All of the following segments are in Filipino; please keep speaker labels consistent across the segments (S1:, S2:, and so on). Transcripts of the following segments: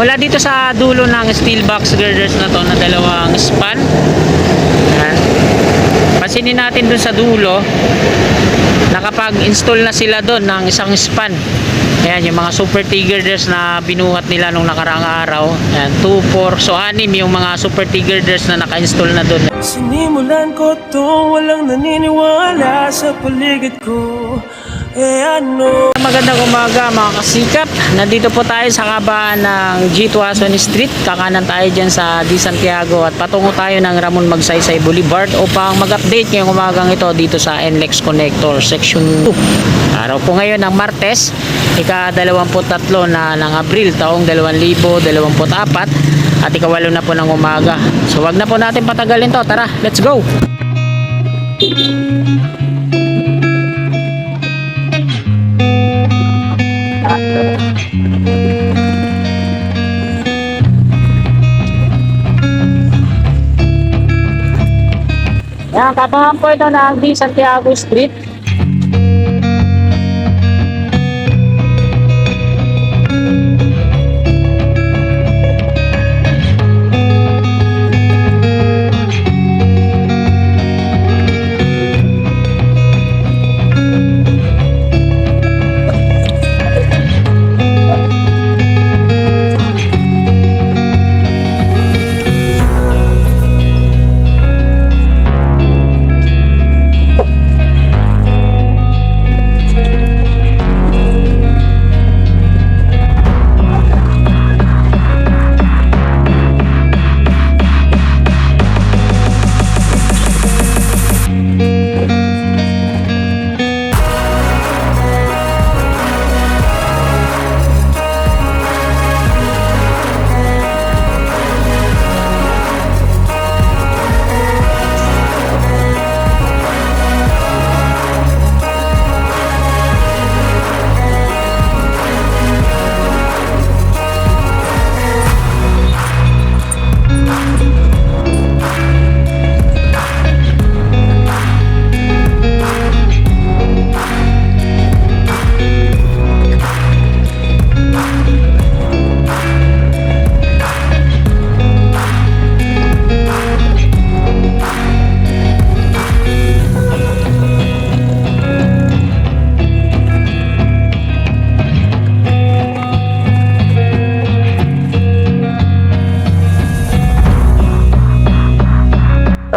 S1: Mula dito sa dulo ng steel box girders na to na dalawang span. Yan. Pasinin natin dun sa dulo, nakapag-install na sila doon ng isang span. Ayan, yung mga super T girders na binuhat nila nung nakaraang araw. Ayan, 2, 4, so 6 yung mga super T girders na naka-install na doon.
S2: Sinimulan ko to, walang naniniwala sa paligid ko.
S1: Magandang umaga mga kasikap. Nandito po tayo sa kabaan ng G. Tuason Street. Kakanan tayo dyan sa Di Santiago at patungo tayo ng Ramon Magsaysay Boulevard upang mag-update ngayong umagang ito dito sa NLEX Connector Section 2. Araw po ngayon ng Martes, ika-23 na ng Abril taong 2024 at ika-8 na po ng umaga. So wag na po natin patagalin to. Tara, let's go! Yan, kabangan po ito ng Di Santiago Street.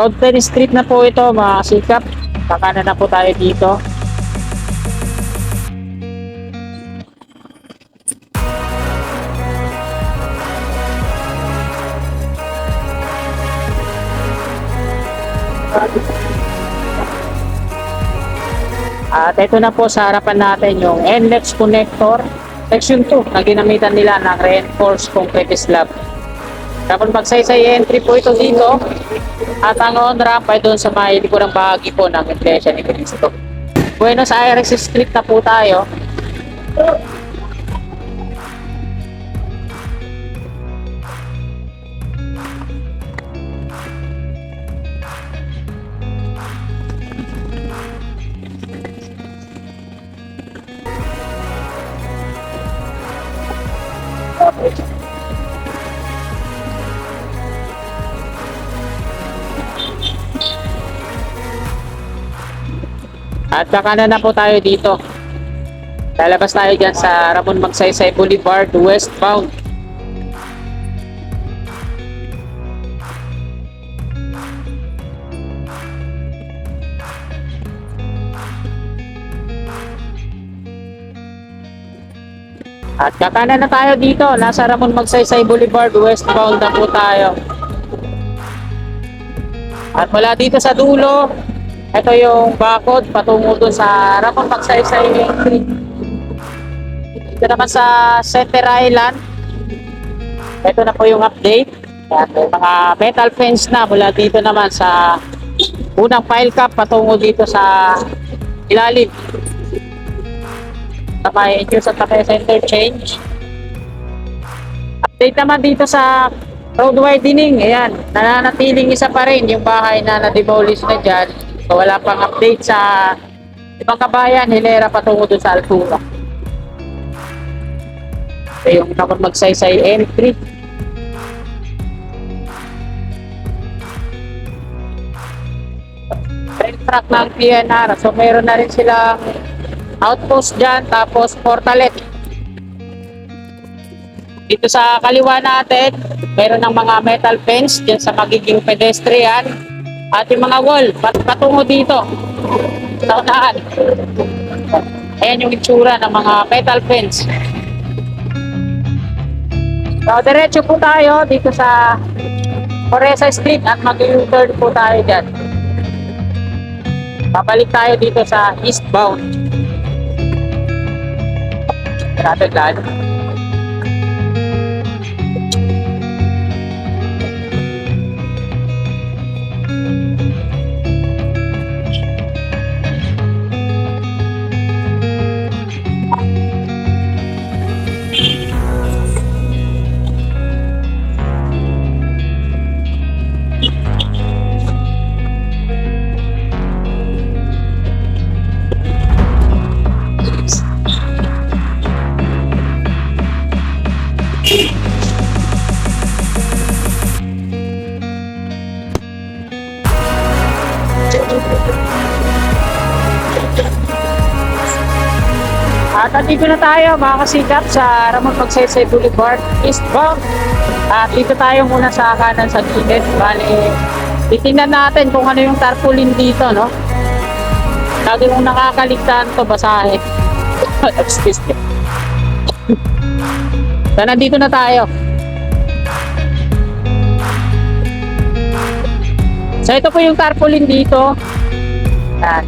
S1: Road 10 Street na po ito mga kasikap. Kakanan na po tayo dito. At ito na po sa harapan natin yung NLEX Connector Section 2 na ginamitan nila ng reinforced concrete slab. Ramon Magsaysay entry po ito dito at ang on-ramp ay doon sa may likurang bahagi po ng Iglesia ni Cristo. Buenos Aires Street na po tayo. At kakanan na po tayo dito. Lalabas tayo dyan sa Ramon Magsaysay Boulevard westbound. At kakanan na tayo dito. Nasa Ramon Magsaysay Boulevard westbound na po tayo. At mula dito sa dulo, ito yung bakod patungo doon sa Ramon Magsaysay Street. Ito naman sa Center Island. Ito na po yung update. At may mga metal fence na mula dito naman sa unang pile cap patungo dito sa ilalim. Sa may Inyo Santa Fe Center change. Update naman dito sa road widening. Ayan, nananatiling isa pa rin yung bahay na na-demolish na dyan. So wala pang update sa ibang kabayan, Hilera patungo dun sa Altura. Ito yung Ramon Magsaysay entry. Rail track ng PNR. So mayroon na rin silang outpost dyan, tapos portalet. Dito sa kaliwa natin, mayroon ng mga metal fence dyan sa magiging pedestrian. At yung mga wall, patungo dito sa unahan. Ayan yung itsura ng mga metal fence. So, diretso po tayo dito sa Oresa Street at mag-u-turn po tayo dyan. Babalik tayo dito sa eastbound. Grabe lalo. At nandito na tayo mga kasikap sa Ramon Magsaysay Boulevard eastbound. At dito tayo muna sa kanan sa gilid. Bale, titingnan natin kung ano yung tarpaulin dito, no? Lagi mong nakakaligtaan to basahin. Excuse me. So, nandito na tayo. So, ito po yung tarpaulin dito.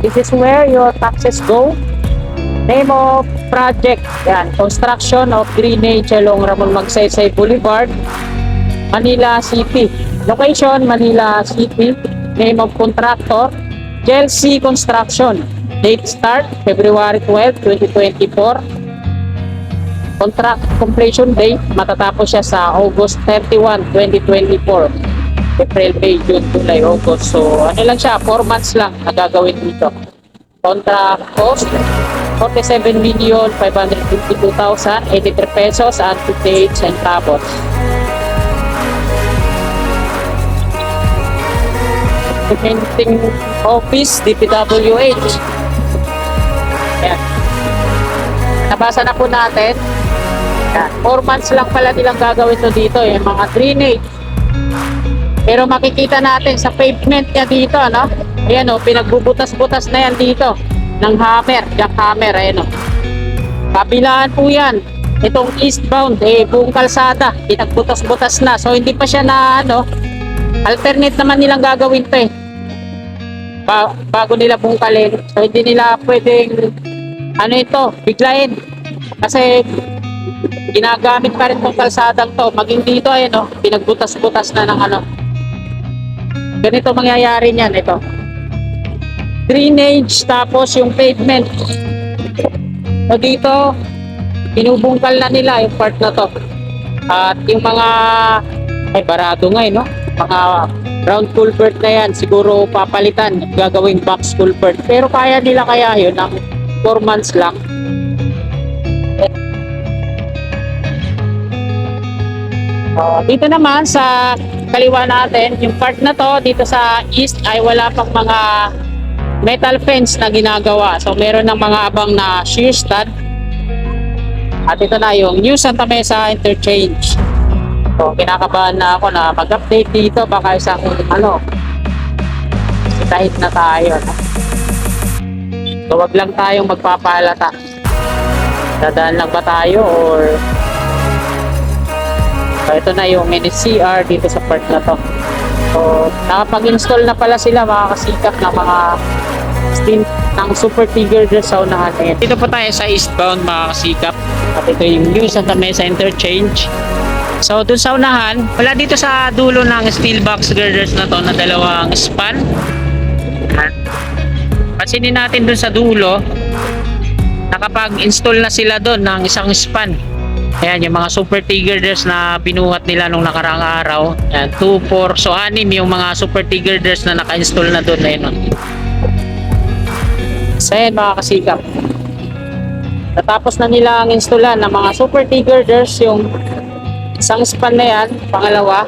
S1: This is where your taxes go. Name of project, yan, construction of drainage along Ramon Magsaysay Boulevard, Manila City. Location, Manila City. Name of contractor, Chelsea Construction. Date start, February 12, 2024. Contract completion date, matatapos siya sa August 31, 2024. April, May, June, July, August. So, ano lang siya, 4 months lang na gagawin dito. Contract cost, 47,552,083 pesos and 58 centavos. Documenting Office, DPWH. Ayan. Nabasa na po natin. 4 months lang pala nilang gagawin to dito, yung mga drainage. Pero makikita natin sa pavement niya dito, ano? Ayan o, pinagbubutas-butas na yan dito ng hammer, jackhammer, ayan o. Kabilaan po yan. Itong eastbound, buong kalsada, pinagbutas-butas na. So, hindi pa siya na, ano, alternate naman nilang gagawin to bago nila bungkalin. So, hindi nila pwedeng, ano ito, biglayin. Kasi, ginagamit pa rin itong kalsadang to. Maging dito, ayan o, pinagbutas-butas na ng ano. Ganito mangyayari niyan, ito. Drainage, tapos yung pavement. So dito, binubungkal na nila yung part na to. At yung mga, barado nga no? Mga round culvert na yan, siguro papalitan, gagawing box culvert. Pero kaya nila kaya yun, ng 4 months lang. Dito naman sa kaliwa natin, yung part na to, dito sa east ay wala pang mga metal fence na ginagawa. So meron ng mga abang na shear stud. At ito na yung New Santa Mesa Interchange. So kinakabahan na ako na mag-update dito, baka isang kahit na tayo, no? So wag lang tayong magpapalata. Dadaan lang ba tayo or so ito na yung mini CR dito sa part na to. So nakapag-install na pala sila mga kasikap ng mga stint ng super tigger girder sa unahan. Dito po tayo sa eastbound mga kasikap. At ito yung New Santa Mesa Interchange. So dun sa unahan, wala dito sa dulo ng steel box girders na to na dalawang span. Pansinin natin dun sa dulo, nakapag-install na sila dun ng isang span. Ayan, yung mga super T-girders na binuhat nila nung nakaraang araw. Ayan, 2, 4, so 6 yung mga super T-girders na naka-install na doon. Ayan, so ayan mga kasikap. Natapos na nila ang installan ng mga super T-girders, yung isang span na yan, pangalawa.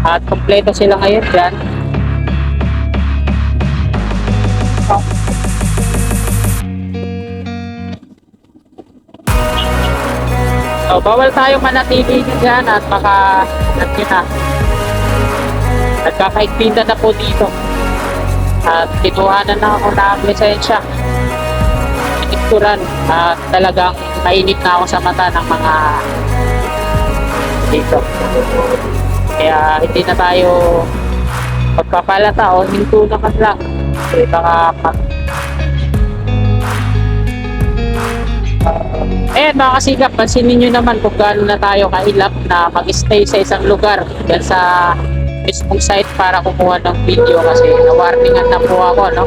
S1: At kompleto sila ngayon dyan. So, bawal tayong manatili dyan at baka nagkakaigpinta na po dito. At kinuhanan na ako ng lisensya. Inikturan at talagang mainit na ako sa mata ng mga dito. Kaya hindi na tayo magpapalata o hinto naman lang. Kasi baka mga kasigap, pansinin nyo naman kung gaano na tayo kailap na mag-stay sa isang lugar dyan sa mismong site para kumuha ng video kasi na-warningan na po ako, no?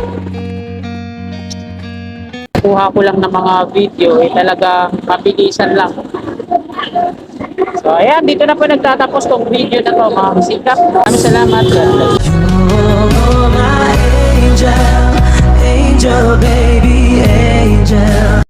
S1: Kuha ko lang ng mga video, talagang mabilisan lang. So, ayan, dito na po nagtatapos tong video na to, mga kasigap. Maraming salamat.
S2: You're my angel, angel, baby.